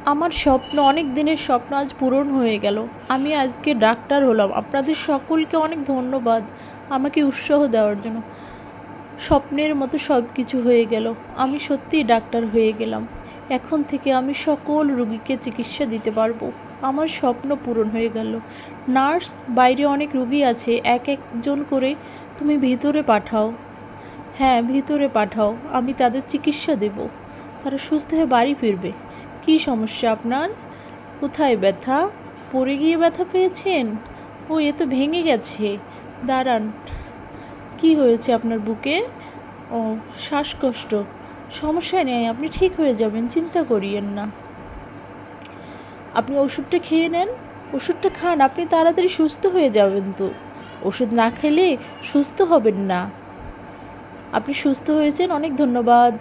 আমার স্বপ্ন, অনেক দিনের স্বপ্ন আজ পূরণ হয়ে গেল। আমি আজকে ডাক্তার হলাম। আপনাদের সকলকে অনেক ধন্যবাদ আমাকে উৎসাহ দেওয়ার জন্য। স্বপ্নের মতো সব কিছু হয়ে গেল। আমি সত্যিই ডাক্তার হয়ে গেলাম। এখন থেকে আমি সকল রোগীকে চিকিৎসা দিতে পারবো। আমার স্বপ্ন পূরণ হয়ে গেল। নার্স, বাইরে অনেক রোগী আছে, এক একজন করে তুমি ভিতরে পাঠাও। হ্যাঁ, ভিতরে পাঠাও, আমি তাদের চিকিৎসা দেব। তারা সুস্থ হয়ে বাড়ি ফিরবে। কী সমস্যা আপনার? কোথায় ব্যথা? পড়ে গিয়ে ব্যথা পেয়েছেন? ও, এ তো ভেঙে গেছে। দাঁড়ান, কি হয়েছে আপনার বুকে? ও, শ্বাসকষ্ট। সমস্যা নেই, আপনি ঠিক হয়ে যাবেন, চিন্তা করিয়েন না। আপনি ওষুধটা খেয়ে নেন। ওষুধটা খান, আপনি তাড়াতাড়ি সুস্থ হয়ে যাবেন তো। ওষুধ না খেলে সুস্থ হবেন না। আপনি সুস্থ হয়েছেন, অনেক ধন্যবাদ।